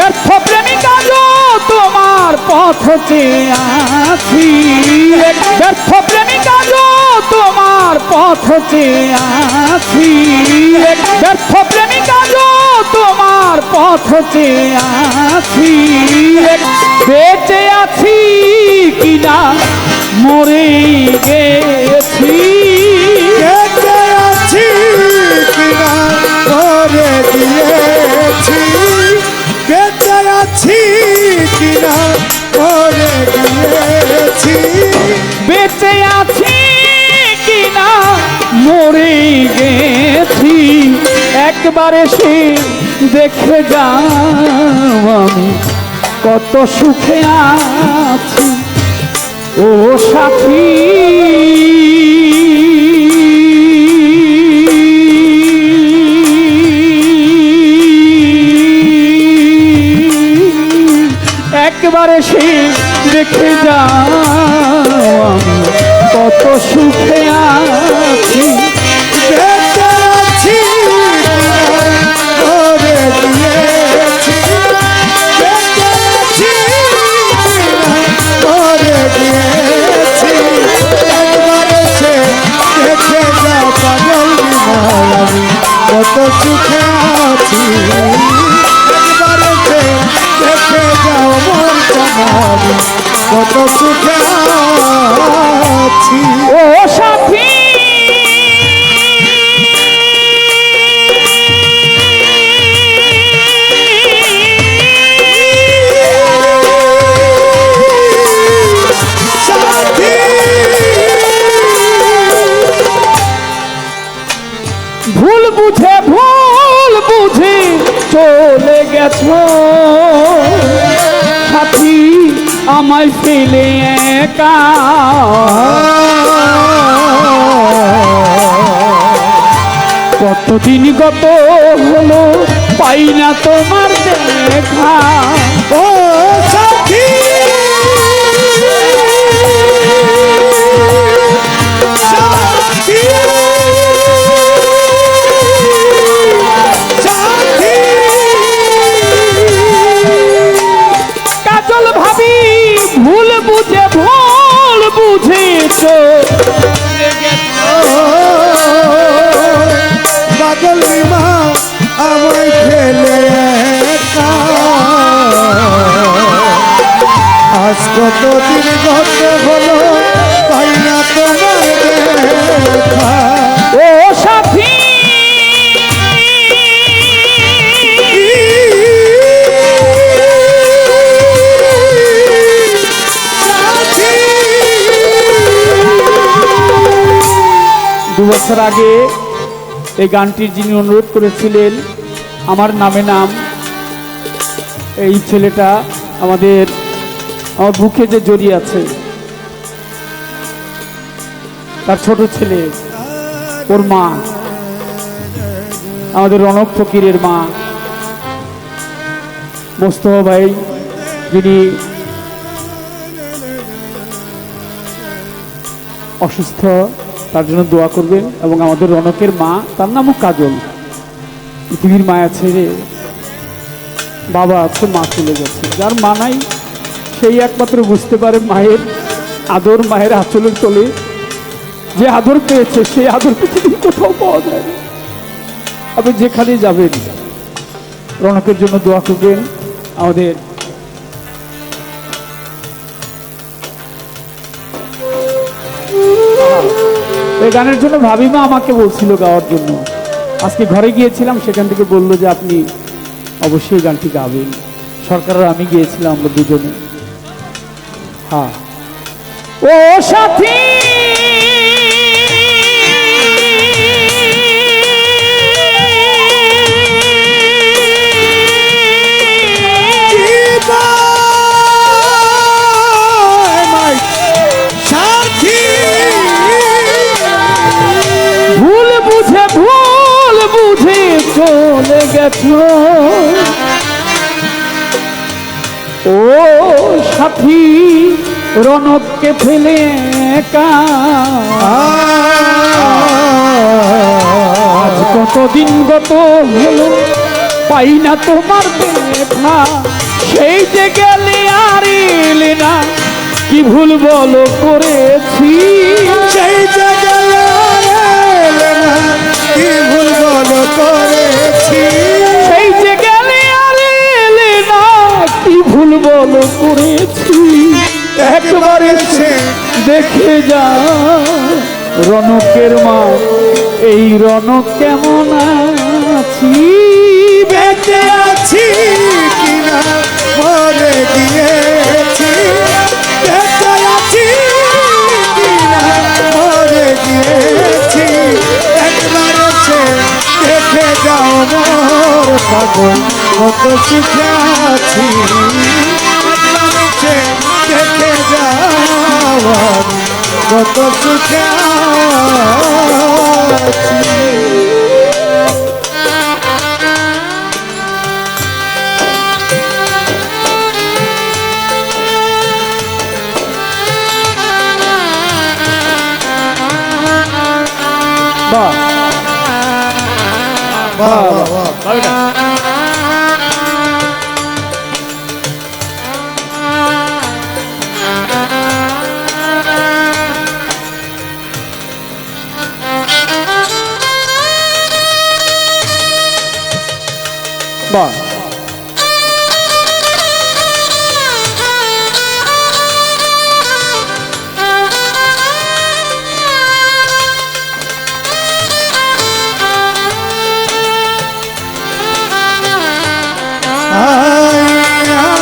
ব্যর্থ প্রেমিকা গো তোমার পথ চেয়ে আছি, ব্যর্থ প্রেমিকা গো তোমার পথ চেয়ে আছি, ব্যর্থ প্রেমিকা গো তোমার পথ চেয়ে আছি, বেঁচে আছি কিনা মরে গেছি, বেঁচে আছি কিনা মরে গিয়েছি, বেঁচে আছি কিনা মরে গিয়েছি, বেঁচে আছি কিনা মরে গেছি, একবারে সে দেখে যাও আমি কত সুখে আছি ও সাথী। একবারে সে দেখে যাও আমি কত সুখে আছি, বেঁচে আছি মরে গিয়েছি, বেঁচে আছি মরে গিয়েছি, একবারে সে দেখে যাও পাগল আমি কত সুখে আছি, একবারে সে দেখে যাও মন জানাবি কত সুখে আছি ও সাথী। ভুল বুঝে চলে গেছো সাথী আমায় ফেলে একা, কতদিন গত হলো পাই না তোমার দেখা, ও সাথী সাথী সাথী কাজল ভাবি ভুল বুঝে চলে গেছো, পাগল বিমা আমায় ফেলে একা, আজ কতদিন গত হলো পাই না তোমার দেখা, ও সাথী। দুবছর আগে এই গানটির যিনি অনুরোধ করেছিলেন আমার নামে নাম, এই ছেলেটা আমার বুকে যে জড়িয়ে আছে তার ছোট ছেলে, ওর মা, আমাদের রনক ফকিরের মা মোস্তফা ভাই, যিনি অসুস্থ, তার জন্য দোয়া করবেন। এবং আমাদের রনকের মা, তার নামও কাজল, পৃথিবীর মায়া ছেড়ে বাবা আছে, মা চলে গেছে, যার মা নাই সেই একমাত্র বুঝতে পারে মায়ের আদর, মায়ের আঁচলের তলে যে আদর পেয়েছে সেই আদর পৃথিবীর কোথাও পাওয়া যায় না। আপনি যেখানে যাবেন রনকের জন্য দোয়া করবেন। আমাদের এই গানের জন্য ভাবিমা আমাকে বলছিল গাওয়ার জন্য, আজকে ঘরে গিয়েছিলাম, সেখান থেকে বললো যে আপনি অবশ্যই গানটি গাবেন। সরকার আর আমি গিয়েছিলাম, আমরা দুজনে। হ্যাঁ ও সাথী চলে গেছো ও সাথী রনককে ফেলে একা, আজ কতদিন গত হলো পাই না তোমার দেখা, সেই যে গেলে আর এলে না, কি ভুল বলো করেছি। সেই জায়গায় এলে না, কি ভুল বলো করেছি। সেই যে গেলে আর এলে না, কি ভুল বলো করেছি। একবার এসে দেখে যা রনকের মা, এই রনক কেমন আছি। বেঁচে আছি কিনা মরে গিয়েছি, বেঁচে আছি কিনা মরে গিয়েছি। একবার এসে দেখে যাও মোর পাগল কত সুখে আছি। একবার এসে দেখে যাও কত সুখে আছি। বাহ বাহ বাহ বাহ। বাহ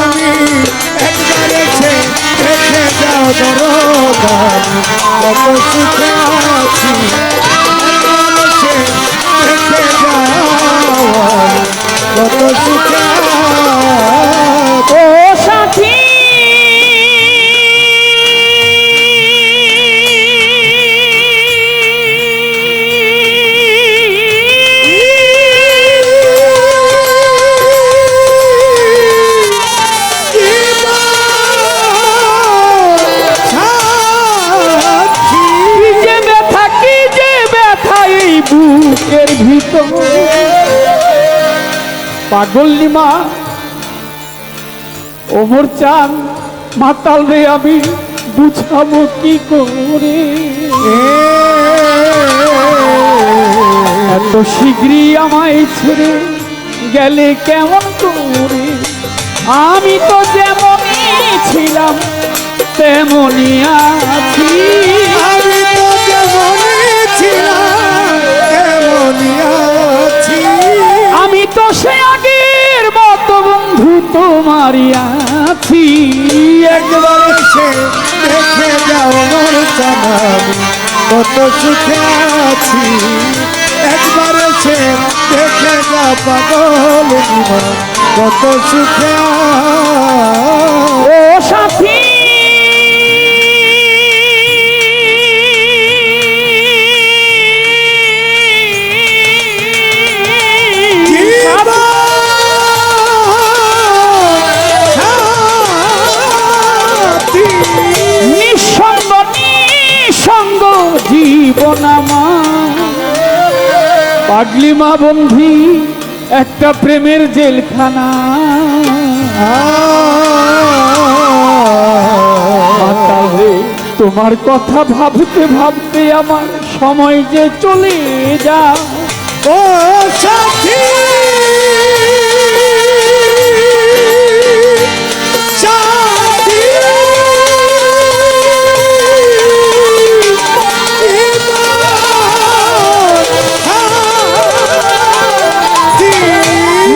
আমি একবার এসে দেখে যাও দরদার কত সুখে আছি। একবার এসে দেখে যাও কত সুখে আছি। ও সাথী বুকের ভিতর পাগল নিমা ওমর চান মাতাল রে, আমি বুঝাবো কি করে। এত শীঘ্রই আমায় ছেড়ে গেলে কেমন করে। আমি তো যেমনই ছিলাম তেমনই আছি। আমি তো যেমনই ছিলাম তেমনই আছি। আমি তো সে আগের মতো বন্ধু তোমারই আছি। একবার এসে দেখে যাও মোর জানাবি কত সুখে আছি। একবার এসে দেখে যাও পাগল নিমা কত সুখে ও সাথী নিঃসঙ্গ নিঃসঙ্গ জীবন আমার। পাগলি মা বন্ধি একটা প্রেমের জেলখানা। মাতাল রে, তোমার কথা ভাবতে ভাবতে আমার সময় যে চলে যা। ও সাথী সাথী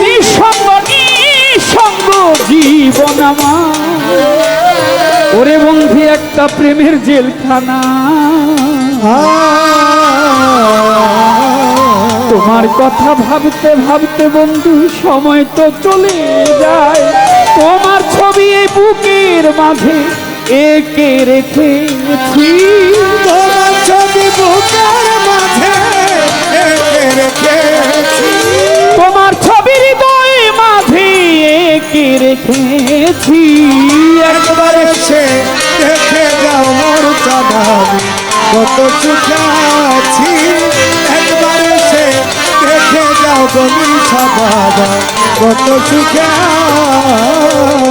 নিঃসঙ্গ নিঃসঙ্গ জীবন আমার। ওরে বন্ধু একটা প্রেমের জেলখানা। তোমার কথা ভাবতে ভাবতে বন্ধু সময় তো চলে যায়। তোমার ছবি এই বুকের মাঝে এঁকে রেখেছি। তোমার ছবি বুকের মাঝে এঁকে রেখেছি। তোমার ছবি হৃদয় মাঝে এঁকে রেখেছি। একবার এসে দেখে যাও মোর জানাবি কত সুখে আছি। একবার এসে দেখে যাও বলি বাবা কত সুখে আছি।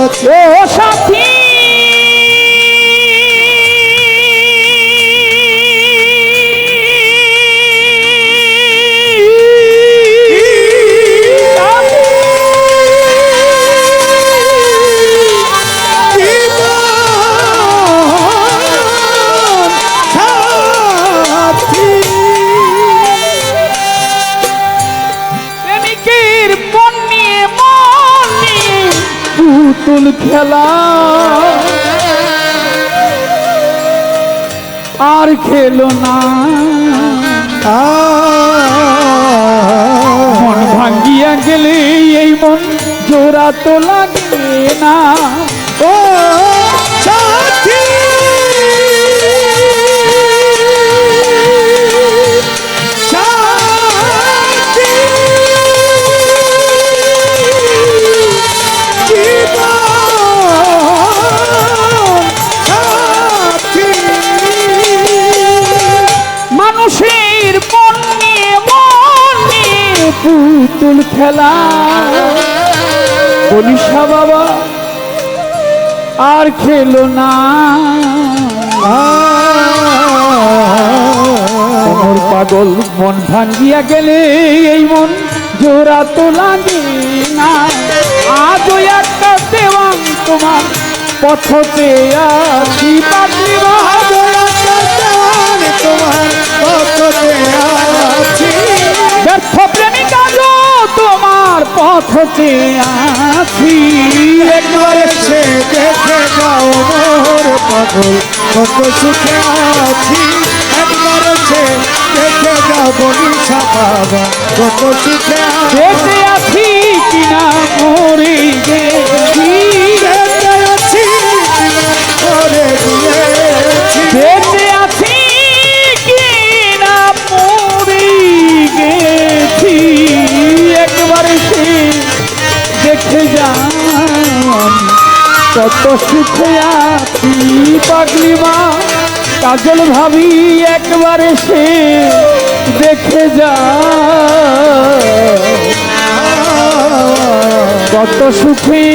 পুতুল খেলা আর খেলো না, মন ভাঙ্গিয়া গেলে এই মন জোড়া তো লাগে না। ও সাথী সাথী জীবন সাথী, মানুষের মন নিয়ে পুতুল খেলা বলিসা বাবা আর খেলো না। মোর পাগল মন ভাঙ্গিয়া গেলে এই মন জোড়া তো লাগে না। আজও একটা দেওয়ান তোমার পথতে আছি পাগলি মা, তোমার পথে আছি, ব্যর্থ প্রেমিক আজও তোমার পথতে আছি। একবার এসে দেখে যাও মোর পাগল কত সুখে আছি, একবার এসে দেখে যাও বনিশা বাবা কত সুখে আছি, বেঁচে আছি কিনা মরে গেছি, বেঁচে আছি করে দিয়েছি, বেঁচে আছি কিনা মরে গেছি। একবার সে দেখে যান কত সুখে আছি পাগলি মা, কাজল ভাবি একবার সে দেখে যা কত সুখে